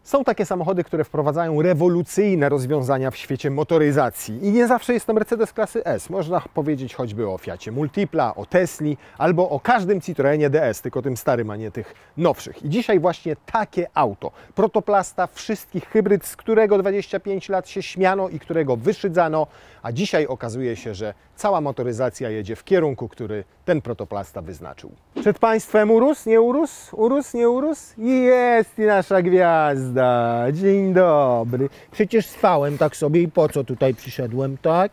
Są takie samochody, które wprowadzają rewolucyjne rozwiązania w świecie motoryzacji. I nie zawsze jest to Mercedes klasy S. Można powiedzieć choćby o Fiacie Multipla, o Tesli albo o każdym Citroenie DS, tylko tym starym, a nie tych nowszych. I dzisiaj właśnie takie auto, protoplasta wszystkich hybryd, z którego 25 lat się śmiano i którego wyszydzano, a dzisiaj okazuje się, że cała motoryzacja jedzie w kierunku, który ten protoplasta wyznaczył. Przed Państwem urósł, nie urósł? Urósł, nie urósł? Jest i nasza gwiazda. Dzień dobry. Przecież spałem tak sobie i po co tutaj przyszedłem, tak?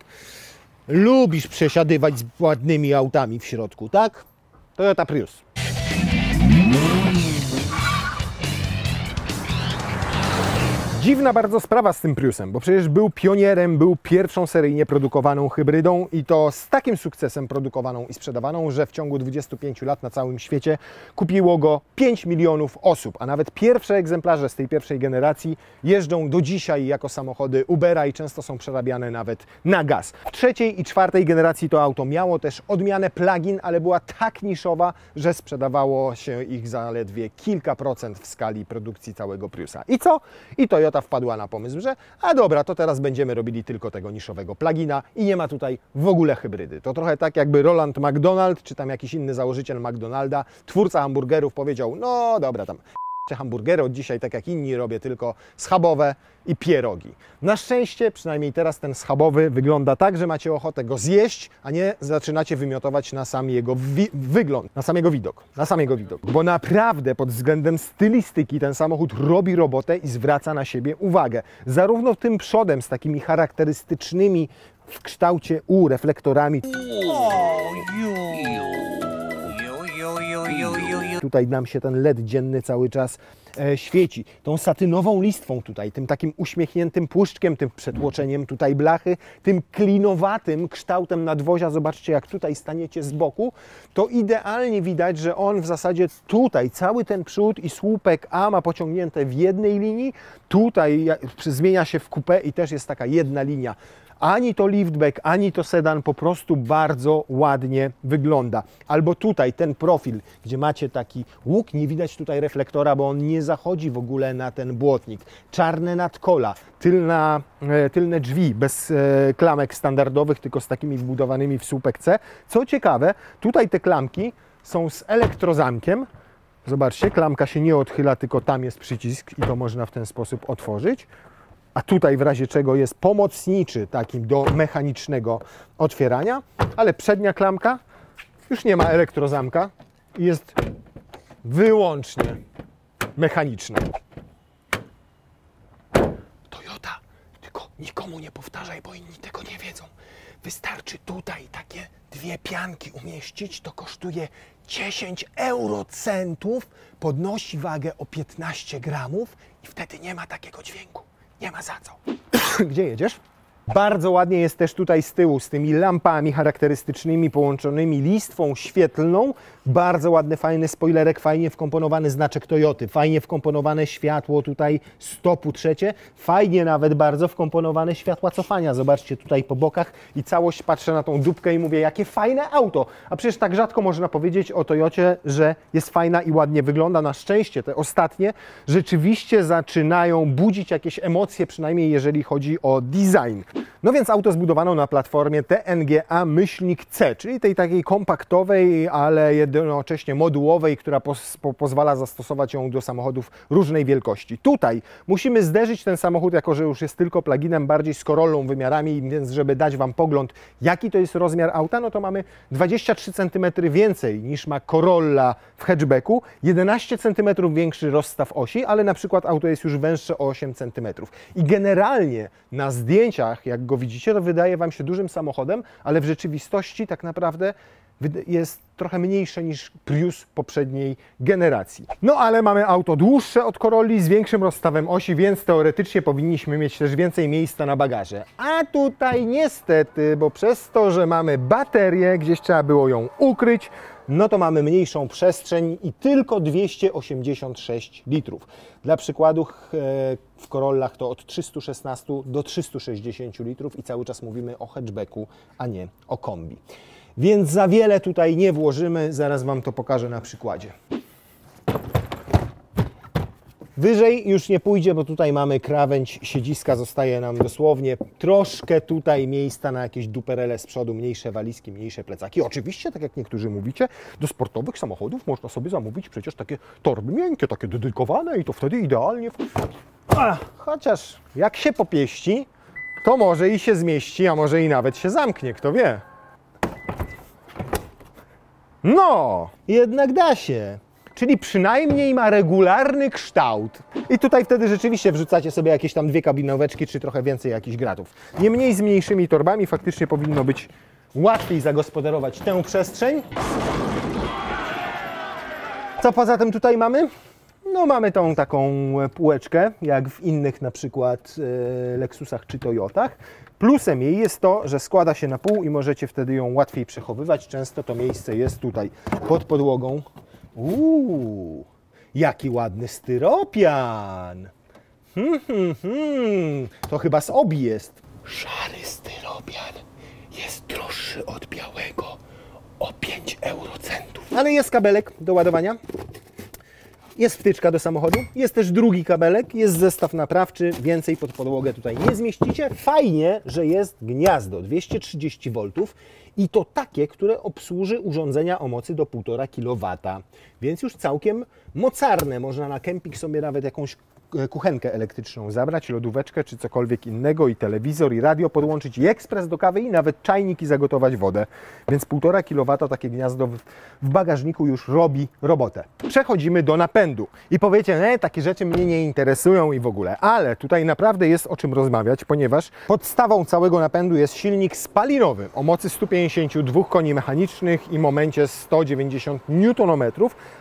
Lubisz przesiadywać z ładnymi autami w środku, tak? Toyota Prius. Dziwna bardzo sprawa z tym Priusem, bo przecież był pionierem, był pierwszą seryjnie produkowaną hybrydą i to z takim sukcesem produkowaną i sprzedawaną, że w ciągu 25 lat na całym świecie kupiło go 5 milionów osób, a nawet pierwsze egzemplarze z tej pierwszej generacji jeżdżą do dzisiaj jako samochody Ubera i często są przerabiane nawet na gaz. W trzeciej i czwartej generacji to auto miało też odmianę plug-in, ale była tak niszowa, że sprzedawało się ich zaledwie kilka procent w skali produkcji całego Priusa. I co? I Toyota wpadła na pomysł, że a dobra, to teraz będziemy robili tylko tego niszowego plugina i nie ma tutaj w ogóle hybrydy. To trochę tak jakby Roland McDonald, czy tam jakiś inny założyciel McDonalda, twórca hamburgerów powiedział, no dobra, tam hamburgery od dzisiaj, tak jak inni, robię tylko schabowe i pierogi. Na szczęście, przynajmniej teraz ten schabowy wygląda tak, że macie ochotę go zjeść, a nie zaczynacie wymiotować na sam jego wygląd, na sam jego widok. Bo naprawdę pod względem stylistyki ten samochód robi robotę i zwraca na siebie uwagę. Zarówno tym przodem z takimi charakterystycznymi w kształcie U reflektorami. Tutaj nam się ten LED dzienny cały czas świeci. Tą satynową listwą tutaj, tym takim uśmiechniętym płuszczkiem, tym przetłoczeniem tutaj blachy, tym klinowatym kształtem nadwozia. Zobaczcie, jak tutaj staniecie z boku, to idealnie widać, że on w zasadzie tutaj cały ten przód i słupek A ma pociągnięte w jednej linii. Tutaj zmienia się w coupé i też jest taka jedna linia. Ani to liftback, ani to sedan, po prostu bardzo ładnie wygląda. Albo tutaj ten profil, gdzie macie taki łuk, nie widać tutaj reflektora, bo on nie zachodzi w ogóle na ten błotnik. Czarne nadkola, tylne drzwi bez klamek standardowych, tylko z takimi wbudowanymi w słupek C. Co ciekawe, tutaj te klamki są z elektrozamkiem. Zobaczcie, klamka się nie odchyla, tylko tam jest przycisk i to można w ten sposób otworzyć. A tutaj w razie czego jest pomocniczy takim do mechanicznego otwierania, ale przednia klamka już nie ma elektrozamka i jest wyłącznie mechaniczna. Toyota, tylko nikomu nie powtarzaj, bo inni tego nie wiedzą. Wystarczy tutaj takie dwie pianki umieścić, to kosztuje 10 eurocentów, podnosi wagę o 15 gramów i wtedy nie ma takiego dźwięku. Nie ma za co. Gdzie jedziesz? Bardzo ładnie jest też tutaj z tyłu, z tymi lampami charakterystycznymi, połączonymi listwą świetlną. Bardzo ładny, fajny spoilerek, fajnie wkomponowany znaczek Toyoty, fajnie wkomponowane światło tutaj stopu trzecie, fajnie nawet bardzo wkomponowane światła cofania. Zobaczcie tutaj po bokach i całość, patrzę na tą dupkę i mówię, jakie fajne auto. A przecież tak rzadko można powiedzieć o Toyocie, że jest fajna i ładnie wygląda. Na szczęście te ostatnie rzeczywiście zaczynają budzić jakieś emocje, przynajmniej jeżeli chodzi o design. No więc auto zbudowano na platformie TNGA-C, czyli tej takiej kompaktowej, ale jednocześnie modułowej, która pozwala zastosować ją do samochodów różnej wielkości. Tutaj musimy zderzyć ten samochód, jako że już jest tylko pluginem, bardziej z Corollą wymiarami, więc żeby dać Wam pogląd, jaki to jest rozmiar auta, no to mamy 23 cm więcej niż ma Corolla w hatchbacku, 11 cm większy rozstaw osi, ale na przykład auto jest już węższe o 8 cm. I generalnie na zdjęciach, jak go widzicie, to wydaje Wam się dużym samochodem, ale w rzeczywistości tak naprawdę jest trochę mniejsze niż Prius poprzedniej generacji. No ale mamy auto dłuższe od Corolli z większym rozstawem osi, więc teoretycznie powinniśmy mieć też więcej miejsca na bagaże. A tutaj niestety, bo przez to, że mamy baterię, gdzieś trzeba było ją ukryć, no to mamy mniejszą przestrzeń i tylko 286 litrów. Dla przykładu w Corollach to od 316 do 360 litrów i cały czas mówimy o hatchbacku, a nie o kombi. Więc za wiele tutaj nie włożymy, zaraz Wam to pokażę na przykładzie. Wyżej już nie pójdzie, bo tutaj mamy krawędź siedziska, zostaje nam dosłownie troszkę tutaj miejsca na jakieś duperele z przodu, mniejsze walizki, mniejsze plecaki. Oczywiście, tak jak niektórzy mówicie, do sportowych samochodów można sobie zamówić przecież takie torby miękkie, takie dedykowane i to wtedy idealnie. Chociaż jak się popieści, to może i się zmieści, a może i nawet się zamknie, kto wie. No, jednak da się. Czyli przynajmniej ma regularny kształt. I tutaj wtedy rzeczywiście wrzucacie sobie jakieś tam 2 kabinoweczki, czy trochę więcej jakichś gratów. Niemniej z mniejszymi torbami faktycznie powinno być łatwiej zagospodarować tę przestrzeń. Co poza tym tutaj mamy? No mamy tą taką półeczkę, jak w innych na przykład Lexusach czy Toyotach. Plusem jej jest to, że składa się na pół i możecie wtedy ją łatwiej przechowywać. Często to miejsce jest tutaj pod podłogą. Jaki ładny styropian. To chyba z Obi jest. Szary styropian jest droższy od białego o 5 eurocentów. Ale jest kabelek do ładowania. Jest wtyczka do samochodu, jest też drugi kabelek, jest zestaw naprawczy, więcej pod podłogę tutaj nie zmieścicie. Fajnie, że jest gniazdo 230 V i to takie, które obsłuży urządzenia o mocy do 1,5 kW. Więc już całkiem mocarne. Można na kemping sobie nawet jakąś kuchenkę elektryczną zabrać, lodóweczkę czy cokolwiek innego i telewizor i radio podłączyć i ekspres do kawy i nawet czajnik i zagotować wodę. Więc 1,5 kW takie gniazdo w bagażniku już robi robotę. Przechodzimy do napędu i powiecie, takie rzeczy mnie nie interesują i w ogóle, ale tutaj naprawdę jest o czym rozmawiać, ponieważ podstawą całego napędu jest silnik spalinowy o mocy 152 koni mechanicznych i momencie 190 Nm,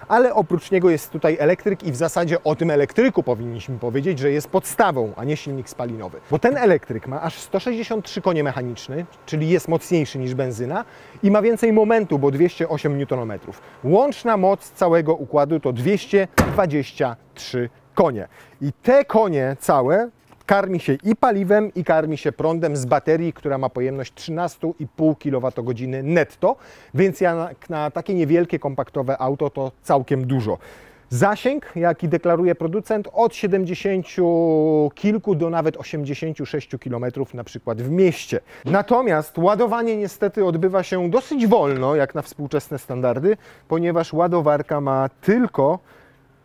ale oprócz niego jest tutaj elektryk i w zasadzie o tym elektryku powinniśmy powiedzieć, że jest podstawą, a nie silnik spalinowy. Bo ten elektryk ma aż 163 konie mechaniczne, czyli jest mocniejszy niż benzyna i ma więcej momentu, bo 208 Nm. Łączna moc całego układu to 223 konie. I te konie całe karmi się i paliwem, i karmi się prądem z baterii, która ma pojemność 13,5 kWh netto, więc na takie niewielkie, kompaktowe auto to całkiem dużo. Zasięg, jaki deklaruje producent, od 70 kilku do nawet 86 km na przykład w mieście. Natomiast ładowanie niestety odbywa się dosyć wolno, jak na współczesne standardy, ponieważ ładowarka ma tylko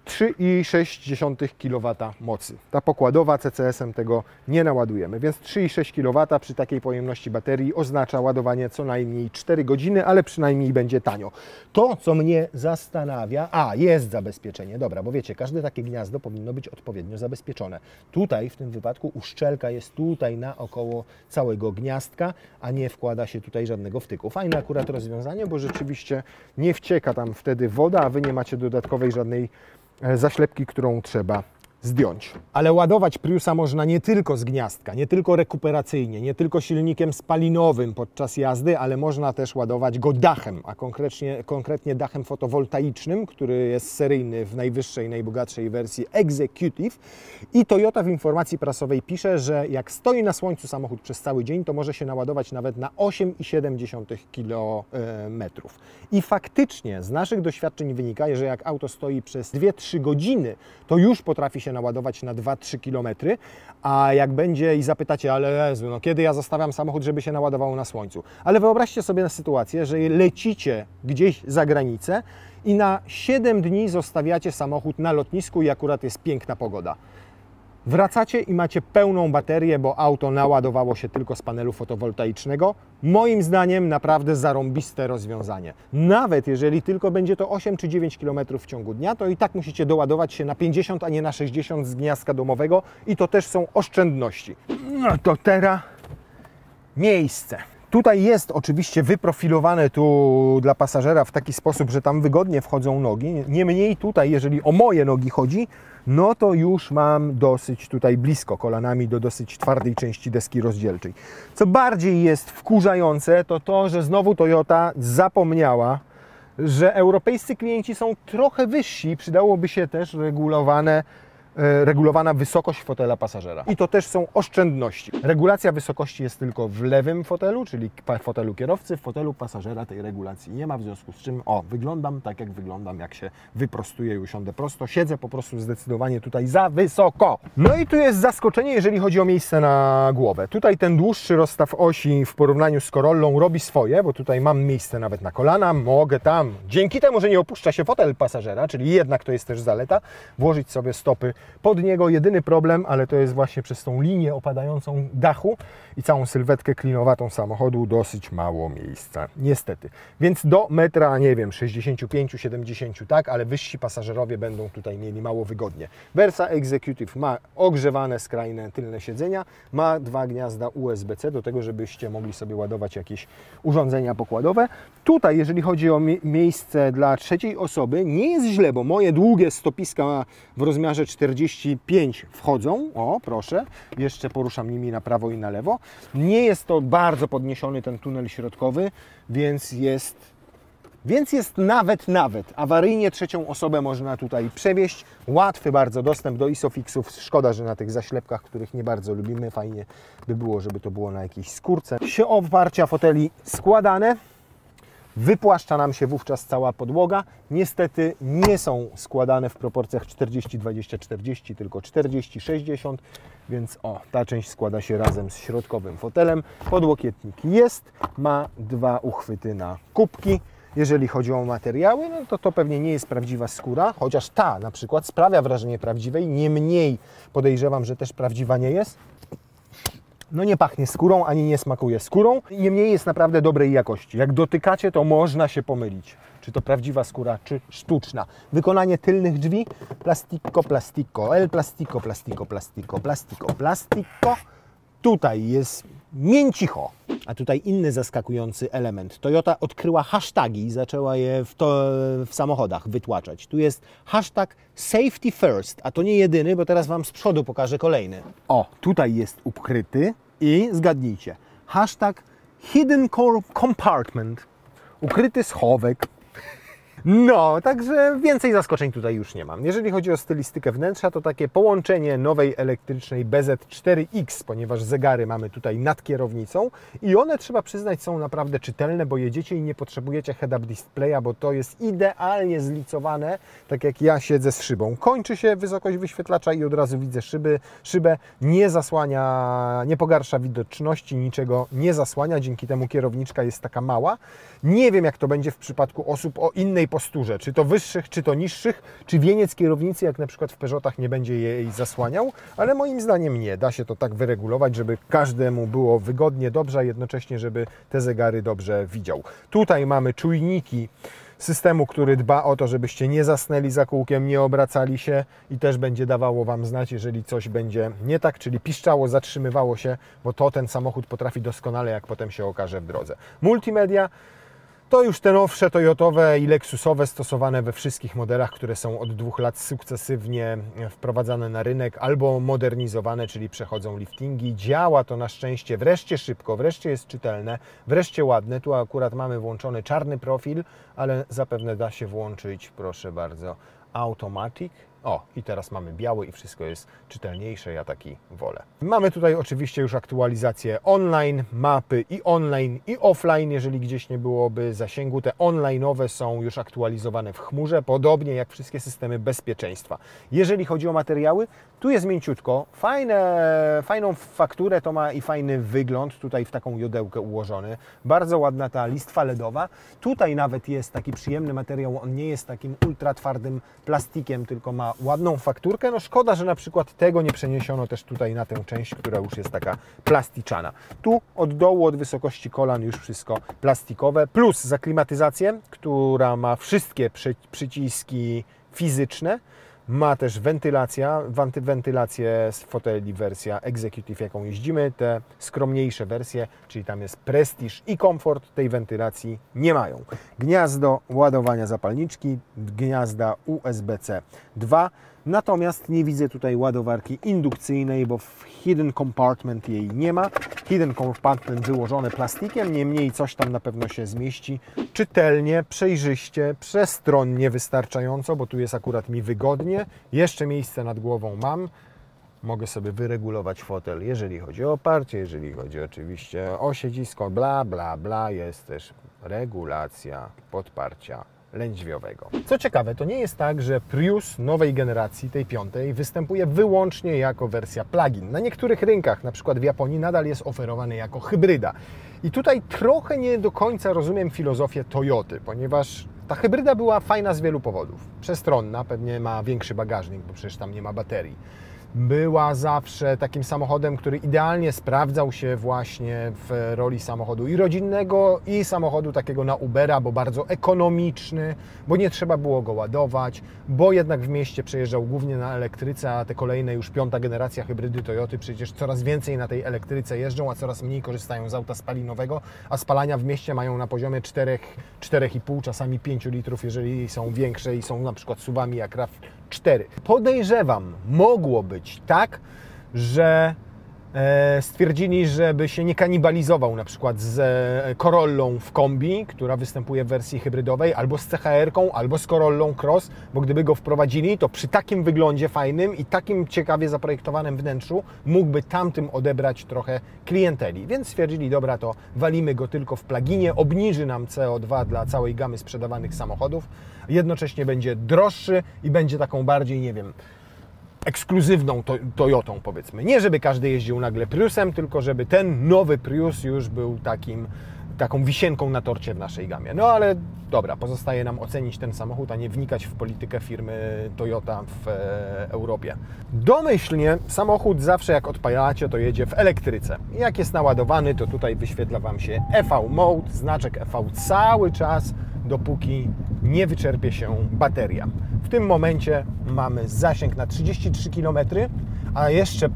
3,6 kW mocy. Ta pokładowa CCS-em tego nie naładujemy, więc 3,6 kW przy takiej pojemności baterii oznacza ładowanie co najmniej 4 godziny, ale przynajmniej będzie tanio. To, co mnie zastanawia, jest zabezpieczenie, dobra, bo wiecie, każde takie gniazdo powinno być odpowiednio zabezpieczone. Tutaj, w tym wypadku, uszczelka jest tutaj naokoło całego gniazdka, a nie wkłada się tutaj żadnego wtyku. Fajne akurat rozwiązanie, bo rzeczywiście nie wcieka tam wtedy woda, a Wy nie macie dodatkowej żadnej zaślepki, którą trzeba zdjąć. Ale ładować Priusa można nie tylko z gniazdka, nie tylko rekuperacyjnie, nie tylko silnikiem spalinowym podczas jazdy, ale można też ładować go dachem, a konkretnie dachem fotowoltaicznym, który jest seryjny w najwyższej, najbogatszej wersji Executive. I Toyota w informacji prasowej pisze, że jak stoi na słońcu samochód przez cały dzień, to może się naładować nawet na 8,7 km. I faktycznie z naszych doświadczeń wynika, że jak auto stoi przez 2-3 godziny, to już potrafi się naładować na 2-3 km, a jak będzie i zapytacie, ale Jezu, no kiedy ja zostawiam samochód, żeby się naładowało na słońcu? Ale wyobraźcie sobie sytuację, że lecicie gdzieś za granicę i na 7 dni zostawiacie samochód na lotnisku i akurat jest piękna pogoda. Wracacie i macie pełną baterię, bo auto naładowało się tylko z panelu fotowoltaicznego. Moim zdaniem naprawdę zarąbiste rozwiązanie. Nawet jeżeli tylko będzie to 8 czy 9 km w ciągu dnia, to i tak musicie doładować się na 50, a nie na 60 z gniazdka domowego i to też są oszczędności. No to teraz miejsce. Tutaj jest oczywiście wyprofilowane tu dla pasażera w taki sposób, że tam wygodnie wchodzą nogi. Niemniej tutaj, jeżeli o moje nogi chodzi, no to już mam dosyć tutaj blisko kolanami do dosyć twardej części deski rozdzielczej. Co bardziej jest wkurzające, to to, że znowu Toyota zapomniała, że europejscy klienci są trochę wyżsi. Przydałoby się też regulowane regulowana wysokość fotela pasażera. I to też są oszczędności. Regulacja wysokości jest tylko w lewym fotelu, czyli fotelu kierowcy, w fotelu pasażera tej regulacji nie ma, w związku z czym wyglądam tak, jak wyglądam, jak się wyprostuję i usiądę prosto. Siedzę po prostu zdecydowanie tutaj za wysoko. No i tu jest zaskoczenie, jeżeli chodzi o miejsce na głowę. Tutaj ten dłuższy rozstaw osi w porównaniu z Corollą robi swoje, bo tutaj mam miejsce nawet na kolana, mogę tam, dzięki temu, że nie opuszcza się fotel pasażera, czyli jednak to jest też zaleta, włożyć sobie stopy pod niego. Jedyny problem, ale to jest właśnie przez tą linię opadającą dachu i całą sylwetkę klinowatą samochodu dosyć mało miejsca, niestety. Więc do metra, nie wiem, 65-70, tak, ale wyżsi pasażerowie będą tutaj mieli mało wygodnie. Versa Executive ma ogrzewane skrajne tylne siedzenia, ma 2 gniazda USB-C do tego, żebyście mogli sobie ładować jakieś urządzenia pokładowe. Tutaj, jeżeli chodzi o miejsce dla trzeciej osoby, nie jest źle, bo moje długie stopiska w rozmiarze 45 wchodzą. O, proszę, jeszcze poruszam nimi na prawo i na lewo. Nie jest to bardzo podniesiony ten tunel środkowy, więc jest nawet awaryjnie trzecią osobę można tutaj przewieźć. Łatwy bardzo dostęp do ISOFIX-ów. Szkoda, że na tych zaślepkach, których nie bardzo lubimy. Fajnie by było, żeby to było na jakiejś skórce. Oparcia foteli składane. Wypłaszcza nam się wówczas cała podłoga. Niestety nie są składane w proporcjach 40-20-40, tylko 40-60, więc ta część składa się razem z środkowym fotelem. Podłokietnik jest, ma 2 uchwyty na kubki. Jeżeli chodzi o materiały, no to pewnie nie jest prawdziwa skóra, chociaż ta na przykład sprawia wrażenie prawdziwej, niemniej podejrzewam, że też prawdziwa nie jest. No nie pachnie skórą, ani nie smakuje skórą, niemniej jest naprawdę dobrej jakości. Jak dotykacie, to można się pomylić, czy to prawdziwa skóra, czy sztuczna. Wykonanie tylnych drzwi, plastiko, el plastiko. Tutaj jest mięcicho. A tutaj inny zaskakujący element. Toyota odkryła hasztagi i zaczęła je w samochodach wytłaczać. Tu jest hashtag safety first, a to nie jedyny, bo teraz Wam z przodu pokażę kolejny. Tutaj jest ukryty i zgadnijcie. Hashtag hidden compartment. Ukryty schowek. No, także więcej zaskoczeń tutaj już nie mam. Jeżeli chodzi o stylistykę wnętrza, to takie połączenie nowej elektrycznej BZ4X, ponieważ zegary mamy tutaj nad kierownicą i one, trzeba przyznać, są naprawdę czytelne, bo jedziecie i nie potrzebujecie head-up displaya, bo to jest idealnie zlicowane, tak jak ja siedzę z szybą. Kończy się wysokość wyświetlacza i od razu widzę szybę, nie zasłania, nie pogarsza widoczności, niczego nie zasłania, dzięki temu kierowniczka jest taka mała. Nie wiem, jak to będzie w przypadku osób o innej posturze, czy to wyższych, czy to niższych, czy wieniec kierownicy, jak na przykład w Peugeotach, nie będzie jej zasłaniał, ale moim zdaniem nie. Da się to tak wyregulować, żeby każdemu było wygodnie, dobrze, a jednocześnie, żeby te zegary dobrze widział. Tutaj mamy czujniki systemu, który dba o to, żebyście nie zasnęli za kółkiem, nie obracali się i też będzie dawało Wam znać, jeżeli coś będzie nie tak, czyli piszczało, zatrzymywało się, bo to ten samochód potrafi doskonale, jak potem się okaże w drodze. Multimedia to już te nowsze toyotowe i lexusowe, stosowane we wszystkich modelach, które są od 2 lat sukcesywnie wprowadzane na rynek albo modernizowane, czyli przechodzą liftingi. Działa to na szczęście wreszcie szybko, wreszcie jest czytelne, wreszcie ładne. Tu akurat mamy włączony czarny profil, ale zapewne da się włączyć, proszę bardzo, automatic. I teraz mamy biały i wszystko jest czytelniejsze, ja taki wolę. Mamy tutaj oczywiście już aktualizację online, mapy i online i offline, jeżeli gdzieś nie byłoby zasięgu. Te online'owe są już aktualizowane w chmurze, podobnie jak wszystkie systemy bezpieczeństwa. Jeżeli chodzi o materiały, tu jest mięciutko, fajną fakturę to ma i fajny wygląd, tutaj w taką jodełkę ułożony. Bardzo ładna ta listwa LEDowa. Tutaj nawet jest taki przyjemny materiał, on nie jest takim ultra twardym plastikiem, tylko ma ładną fakturkę. No szkoda, że na przykład tego nie przeniesiono też tutaj na tę część, która już jest taka plasticzana. Tu od dołu, od wysokości kolan już wszystko plastikowe, plus za klimatyzację, która ma wszystkie przyciski fizyczne. Ma też wentylację z foteli, wersja Executive, jaką jeździmy. Te skromniejsze wersje, czyli tam jest Prestige i Comfort, tej wentylacji nie mają. Gniazdo ładowania zapalniczki, gniazda USB-C 2. Natomiast nie widzę tutaj ładowarki indukcyjnej, bo w hidden compartment jej nie ma. Hidden compartment wyłożone plastikiem, niemniej coś tam na pewno się zmieści. Czytelnie, przejrzyście, przestronnie wystarczająco, bo tu jest akurat mi wygodnie. Jeszcze miejsce nad głową mam. Mogę sobie wyregulować fotel, jeżeli chodzi o oparcie, jeżeli chodzi oczywiście o siedzisko, bla, bla, bla. Jest też regulacja podparcia lędźwiowego. Co ciekawe, to nie jest tak, że Prius nowej generacji, tej piątej, występuje wyłącznie jako wersja plug-in. Na niektórych rynkach, na przykład w Japonii, nadal jest oferowany jako hybryda. I tutaj trochę nie do końca rozumiem filozofię Toyoty, ponieważ ta hybryda była fajna z wielu powodów. Przestronna, pewnie ma większy bagażnik, bo przecież tam nie ma baterii. Była zawsze takim samochodem, który idealnie sprawdzał się właśnie w roli samochodu i rodzinnego, i samochodu takiego na Ubera, bo bardzo ekonomiczny, bo nie trzeba było go ładować, bo jednak w mieście przejeżdżał głównie na elektryce, a te kolejne już piąta generacja hybrydy Toyoty przecież coraz więcej na tej elektryce jeżdżą, a coraz mniej korzystają z auta spalinowego, a spalania w mieście mają na poziomie 4,5, czasami 5 litrów, jeżeli są większe i są na przykład SUV-ami jak RAV4. Podejrzewam, mogło być tak, że stwierdzili, żeby się nie kanibalizował na przykład z Corollą w kombi, która występuje w wersji hybrydowej, albo z CHR-ką, albo z Corollą Cross, bo gdyby go wprowadzili, to przy takim wyglądzie fajnym i takim ciekawie zaprojektowanym wnętrzu mógłby tamtym odebrać trochę klienteli. Więc stwierdzili, dobra, to walimy go tylko w pluginie, obniży nam CO2 dla całej gamy sprzedawanych samochodów, jednocześnie będzie droższy i będzie taką bardziej, nie wiem, ekskluzywną Toyotą, powiedzmy. Nie żeby każdy jeździł nagle Priusem, tylko żeby ten nowy Prius już był taką wisienką na torcie w naszej gamie. No ale dobra, pozostaje nam ocenić ten samochód, a nie wnikać w politykę firmy Toyota w Europie. Domyślnie samochód zawsze jak odpalacie, to jedzie w elektryce. Jak jest naładowany, to tutaj wyświetla Wam się EV Mode, znaczek EV cały czas, dopóki nie wyczerpie się bateria. W tym momencie mamy zasięg na 33 km, a jeszcze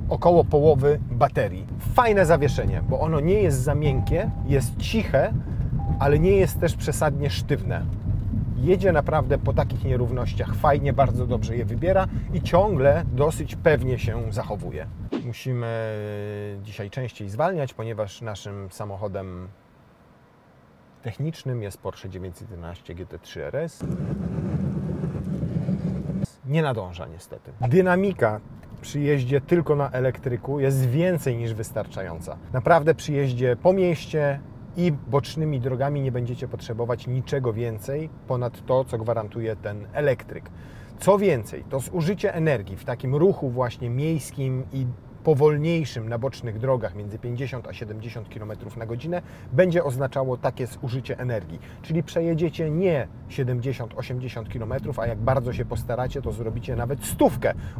około połowy baterii. Fajne zawieszenie, bo ono nie jest za miękkie, jest ciche, ale nie jest też przesadnie sztywne. Jedzie naprawdę po takich nierównościach fajnie, bardzo dobrze je wybiera i ciągle dosyć pewnie się zachowuje. Musimy dzisiaj częściej zwalniać, ponieważ naszym samochodem technicznym jest Porsche 911 GT3 RS. Nie nadąża niestety. Dynamika przy jeździe tylko na elektryku jest więcej niż wystarczająca. Naprawdę przy jeździe po mieście i bocznymi drogami nie będziecie potrzebować niczego więcej ponad to, co gwarantuje ten elektryk. Co więcej, to zużycie energii w takim ruchu właśnie miejskim i powolniejszym na bocznych drogach między 50 a 70 km na godzinę będzie oznaczało takie zużycie energii. Czyli przejedziecie nie 70-80 km, a jak bardzo się postaracie, to zrobicie nawet 100.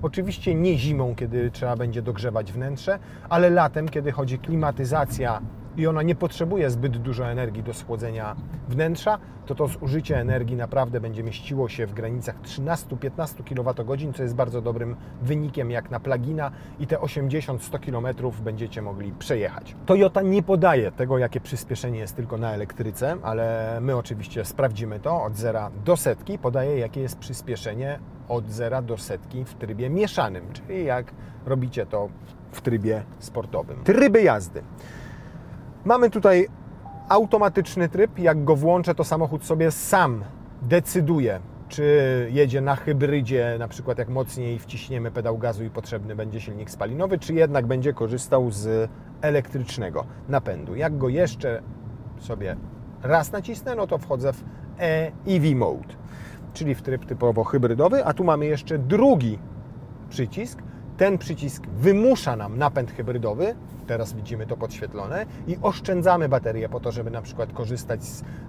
Oczywiście nie zimą, kiedy trzeba będzie dogrzewać wnętrze, ale latem, kiedy chodzi klimatyzacja i ona nie potrzebuje zbyt dużo energii do schłodzenia wnętrza, to zużycie energii naprawdę będzie mieściło się w granicach 13-15 kWh, co jest bardzo dobrym wynikiem jak na plugina i te 80-100 km będziecie mogli przejechać. Toyota nie podaje tego, jakie przyspieszenie jest tylko na elektryce, ale my oczywiście sprawdzimy to od 0 do setki. Podaje, jakie jest przyspieszenie od 0 do setki w trybie mieszanym, czyli jak robicie to w trybie sportowym. Tryby jazdy. Mamy tutaj automatyczny tryb. Jak go włączę, to samochód sobie sam decyduje, czy jedzie na hybrydzie, na przykład jak mocniej wciśniemy pedał gazu i potrzebny będzie silnik spalinowy, czy jednak będzie korzystał z elektrycznego napędu. Jak go jeszcze sobie raz nacisnę, no to wchodzę w EV Mode, czyli w tryb typowo hybrydowy, a tu mamy jeszcze drugi przycisk. Ten przycisk wymusza nam napęd hybrydowy, teraz widzimy to podświetlone, i oszczędzamy baterię po to, żeby na przykład korzystać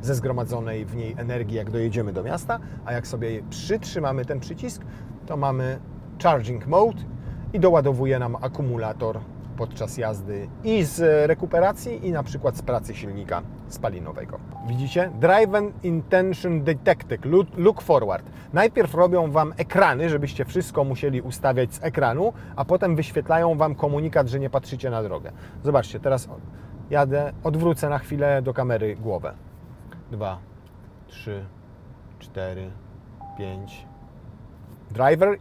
ze zgromadzonej w niej energii, jak dojedziemy do miasta, a jak sobie przytrzymamy ten przycisk, to mamy Charging Mode i doładowuje nam akumulator podczas jazdy i z rekuperacji, i na przykład z pracy silnika spalinowego. Widzicie? Drive Intention Detected, Look Forward. Najpierw robią Wam ekrany, żebyście wszystko musieli ustawiać z ekranu, a potem wyświetlają Wam komunikat, że nie patrzycie na drogę. Zobaczcie, teraz jadę, odwrócę na chwilę do kamery głowę. 2, 3, 4, 5, Driver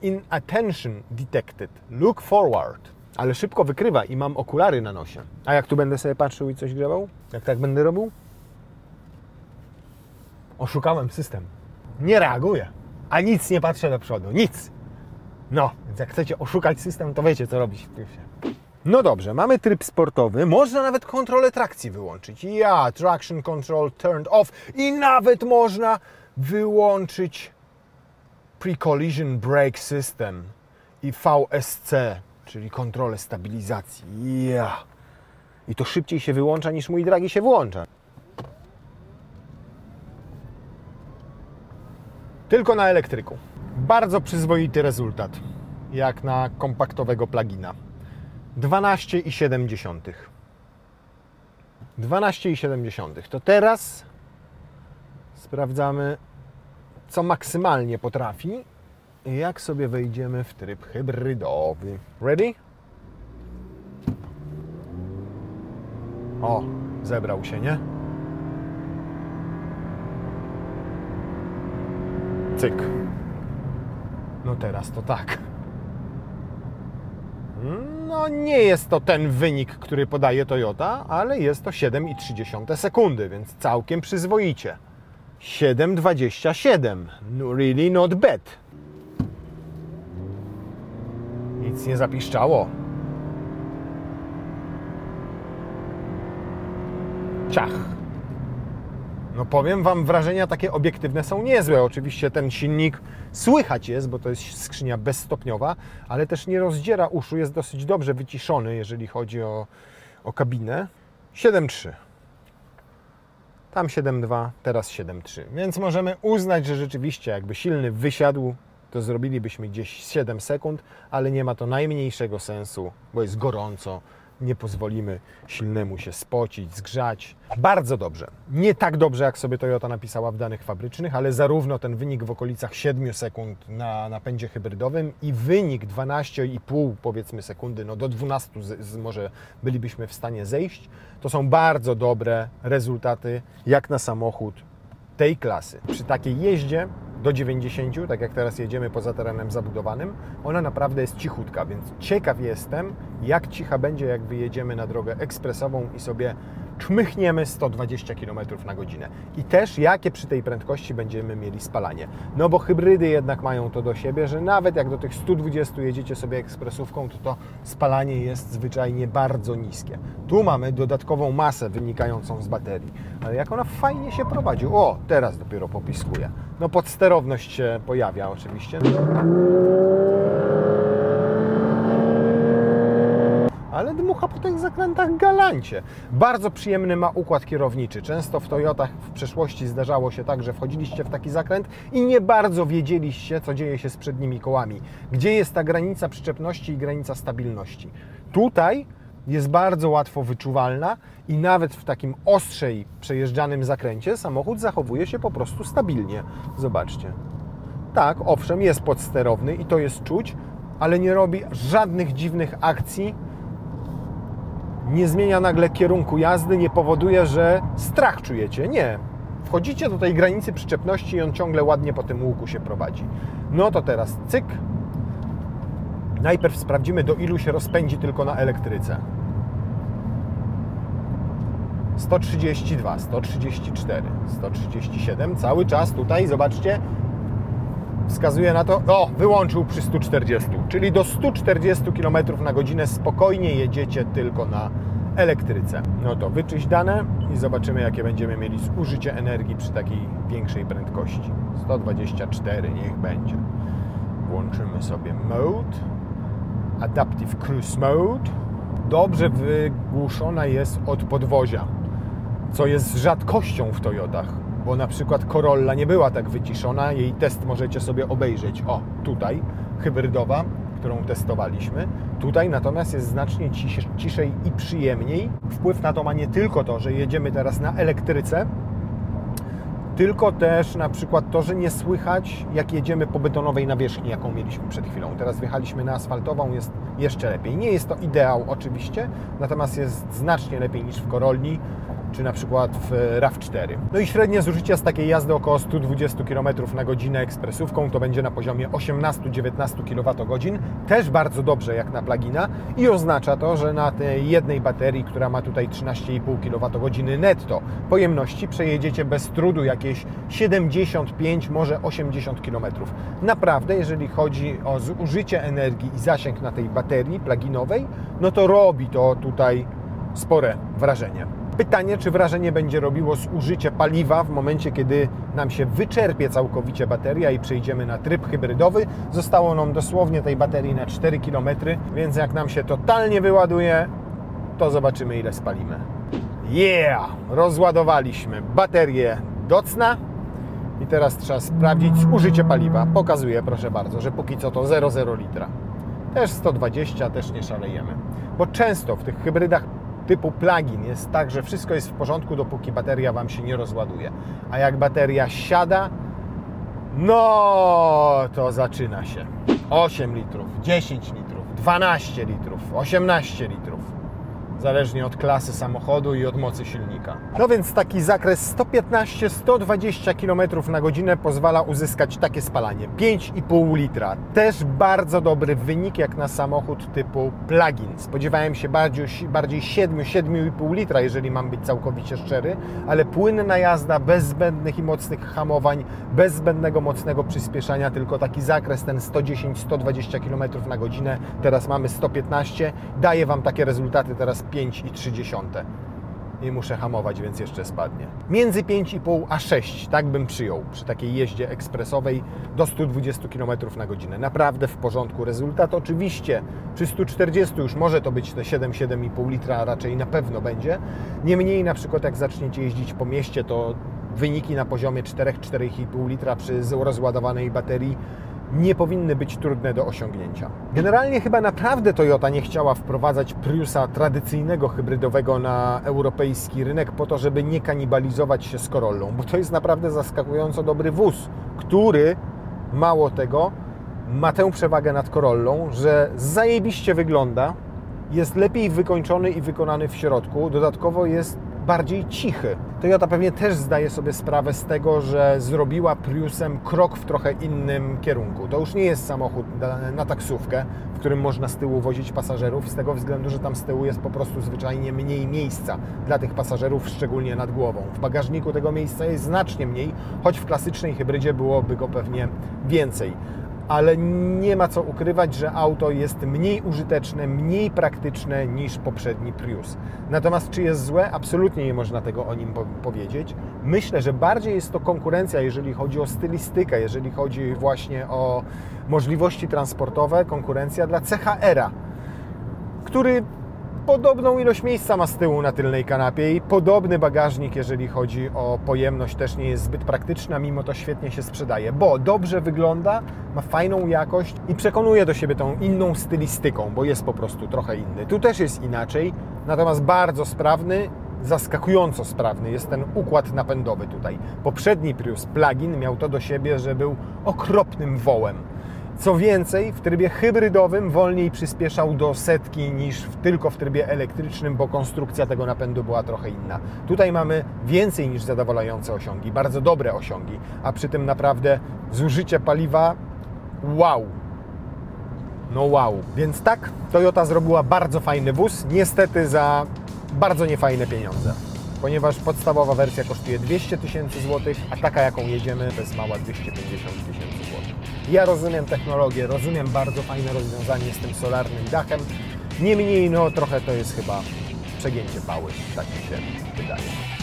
inattention detected. Look forward. Ale szybko wykrywa i mam okulary na nosie. A jak tu będę sobie patrzył i coś grzebał? Jak tak będę robił? Oszukałem system. Nie reaguję. A nic nie patrzę do przodu. Nic. No, więc jak chcecie oszukać system, to wiecie, co robić. No dobrze, mamy tryb sportowy. Można nawet kontrolę trakcji wyłączyć. Traction control turned off. I nawet można wyłączyć pre-collision brake system i VSC, czyli kontrolę stabilizacji. I to szybciej się wyłącza, niż mój dragi się włącza. Tylko na elektryku. Bardzo przyzwoity rezultat, jak na kompaktowego plugina. 12,7. 12,7. To teraz sprawdzamy, co maksymalnie potrafi, jak sobie wejdziemy w tryb hybrydowy. Ready? O, zebrał się, nie? Cyk. No teraz to tak. No nie jest to ten wynik, który podaje Toyota, ale jest to 7,3 sekundy, więc całkiem przyzwoicie. 7,27. No, really not bad. Nic nie zapiszczało. Ciach. No powiem Wam, wrażenia takie obiektywne są niezłe. Oczywiście ten silnik słychać jest, bo to jest skrzynia bezstopniowa, ale też nie rozdziera uszu, jest dosyć dobrze wyciszony, jeżeli chodzi o kabinę. 7,3. Tam 7,2, teraz 7,3. Więc możemy uznać, że rzeczywiście jakby silny wysiadł, to zrobilibyśmy gdzieś 7 sekund, ale nie ma to najmniejszego sensu, bo jest gorąco. Nie pozwolimy silnemu się spocić, zgrzać. Bardzo dobrze. Nie tak dobrze, jak sobie Toyota napisała w danych fabrycznych, ale zarówno ten wynik w okolicach 7 sekund na napędzie hybrydowym i wynik 12,5 powiedzmy sekundy, no do 12 może bylibyśmy w stanie zejść. To są bardzo dobre rezultaty jak na samochód tej klasy. Przy takiej jeździe do 90, tak jak teraz jedziemy poza terenem zabudowanym, ona naprawdę jest cichutka, więc ciekaw jestem, jak cicha będzie, jak wyjedziemy na drogę ekspresową i sobie czmychniemy 120 km na godzinę. I też jakie przy tej prędkości będziemy mieli spalanie. No bo hybrydy jednak mają to do siebie, że nawet jak do tych 120 jedziecie sobie ekspresówką, to spalanie jest zwyczajnie bardzo niskie. Tu mamy dodatkową masę wynikającą z baterii. Ale jak ona fajnie się prowadzi. O, teraz dopiero popiskuje. No podsterowność się pojawia oczywiście. Ale dmucha po tych zakrętach galancie. Bardzo przyjemny ma układ kierowniczy. Często w Toyotach w przeszłości zdarzało się tak, że wchodziliście w taki zakręt i nie bardzo wiedzieliście, co dzieje się z przednimi kołami. Gdzie jest ta granica przyczepności i granica stabilności. Tutaj jest bardzo łatwo wyczuwalna i nawet w takim ostrzej przejeżdżanym zakręcie samochód zachowuje się po prostu stabilnie. Zobaczcie. Tak, owszem, jest podsterowny i to jest czuć, ale nie robi żadnych dziwnych akcji. Nie zmienia nagle kierunku jazdy, nie powoduje, że strach czujecie. Nie. Wchodzicie do tej granicy przyczepności i on ciągle ładnie po tym łuku się prowadzi. No to teraz cyk. Najpierw sprawdzimy, do ilu się rozpędzi tylko na elektryce. 132, 134, 137. Cały czas tutaj, zobaczcie, wskazuje na to, o, wyłączył przy 140, czyli do 140 km na godzinę spokojnie jedziecie tylko na elektryce. No to wyczyść dane i zobaczymy, jakie będziemy mieli zużycie energii przy takiej większej prędkości. 124 niech będzie. Włączymy sobie Mode, Adaptive Cruise Mode. Dobrze wygłuszona jest od podwozia, co jest rzadkością w Toyotach. Bo na przykład Corolla nie była tak wyciszona, jej test możecie sobie obejrzeć. O, tutaj, hybrydowa, którą testowaliśmy. Tutaj natomiast jest znacznie ciszej i przyjemniej. Wpływ na to ma nie tylko to, że jedziemy teraz na elektryce, tylko też na przykład to, że nie słychać, jak jedziemy po betonowej nawierzchni, jaką mieliśmy przed chwilą. Teraz wjechaliśmy na asfaltową, jest jeszcze lepiej. Nie jest to ideał oczywiście, natomiast jest znacznie lepiej niż w Corolli. czy na przykład w RAV4. No i średnie zużycie z takiej jazdy około 120 km na godzinę ekspresówką to będzie na poziomie 18-19 kWh. Też bardzo dobrze jak na plugina i oznacza to, że na tej jednej baterii, która ma tutaj 13,5 kWh netto pojemności, przejedziecie bez trudu jakieś 75, może 80 km. Naprawdę, jeżeli chodzi o zużycie energii i zasięg na tej baterii pluginowej, no to robi to tutaj spore wrażenie. Pytanie, czy wrażenie będzie robiło zużycie paliwa w momencie, kiedy nam się wyczerpie całkowicie bateria i przejdziemy na tryb hybrydowy. Zostało nam dosłownie tej baterii na 4 km, więc jak nam się totalnie wyładuje, to zobaczymy, ile spalimy. Yeah! Rozładowaliśmy baterię do cna i teraz trzeba sprawdzić zużycie paliwa. Pokazuję, proszę bardzo, że póki co to 0,0 litra. Też 120, też nie szalejemy. Bo często w tych hybrydach typu plug-in jest tak, że wszystko jest w porządku, dopóki bateria Wam się nie rozładuje. A jak bateria siada, no to zaczyna się. 8 litrów, 10 litrów, 12 litrów, 18 litrów. Zależnie od klasy samochodu i od mocy silnika. No więc taki zakres 115-120 km na godzinę pozwala uzyskać takie spalanie. 5,5 litra. Też bardzo dobry wynik jak na samochód typu plug-in. Spodziewałem się bardziej 7-7,5 litra, jeżeli mam być całkowicie szczery, ale płynna jazda, bez zbędnych i mocnych hamowań, bez zbędnego mocnego przyspieszania, tylko taki zakres ten 110-120 km na godzinę. Teraz mamy 115. Daje Wam takie rezultaty teraz 5,3 i muszę hamować, więc jeszcze spadnie. Między 5,5 a 6, tak bym przyjął przy takiej jeździe ekspresowej do 120 km na godzinę. Naprawdę w porządku rezultat. Oczywiście przy 140 już może to być te 7-7,5 litra, a raczej na pewno będzie. Niemniej na przykład jak zaczniecie jeździć po mieście, to wyniki na poziomie 4-4,5 litra przy rozładowanej baterii nie powinny być trudne do osiągnięcia. Generalnie chyba naprawdę Toyota nie chciała wprowadzać Priusa tradycyjnego hybrydowego na europejski rynek po to, żeby nie kanibalizować się z Corollą, bo to jest naprawdę zaskakująco dobry wóz, który mało tego ma tę przewagę nad Corollą, że zajebiście wygląda, jest lepiej wykończony i wykonany w środku, dodatkowo jest bardziej cichy. Toyota pewnie też zdaje sobie sprawę z tego, że zrobiła Priusem krok w trochę innym kierunku. To już nie jest samochód na taksówkę, w którym można z tyłu wozić pasażerów, z tego względu, że tam z tyłu jest po prostu zwyczajnie mniej miejsca dla tych pasażerów, szczególnie nad głową. W bagażniku tego miejsca jest znacznie mniej, choć w klasycznej hybrydzie byłoby go pewnie więcej. Ale nie ma co ukrywać, że auto jest mniej użyteczne, mniej praktyczne niż poprzedni Prius. Natomiast czy jest złe? Absolutnie nie można tego o nim powiedzieć. Myślę, że bardziej jest to konkurencja, jeżeli chodzi o stylistykę, jeżeli chodzi właśnie o możliwości transportowe, konkurencja dla CHR-a, który podobną ilość miejsca ma z tyłu na tylnej kanapie i podobny bagażnik, jeżeli chodzi o pojemność, też nie jest zbyt praktyczna, mimo to świetnie się sprzedaje, bo dobrze wygląda, ma fajną jakość i przekonuje do siebie tą inną stylistyką, bo jest po prostu trochę inny. Tu też jest inaczej, natomiast bardzo sprawny, zaskakująco sprawny jest ten układ napędowy tutaj. Poprzedni Prius plug-in miał to do siebie, że był okropnym wołem. Co więcej, w trybie hybrydowym wolniej przyspieszał do setki niż tylko w trybie elektrycznym, bo konstrukcja tego napędu była trochę inna. Tutaj mamy więcej niż zadowalające osiągi, bardzo dobre osiągi, a przy tym naprawdę zużycie paliwa wow. No wow. Więc tak, Toyota zrobiła bardzo fajny wóz, niestety za bardzo niefajne pieniądze. Ponieważ podstawowa wersja kosztuje 200 000 złotych, a taka jaką jedziemy to jest mała 250 000 złotych. Ja rozumiem technologię, rozumiem bardzo fajne rozwiązanie z tym solarnym dachem, niemniej no trochę to jest chyba przegięcie pały, tak mi się wydaje.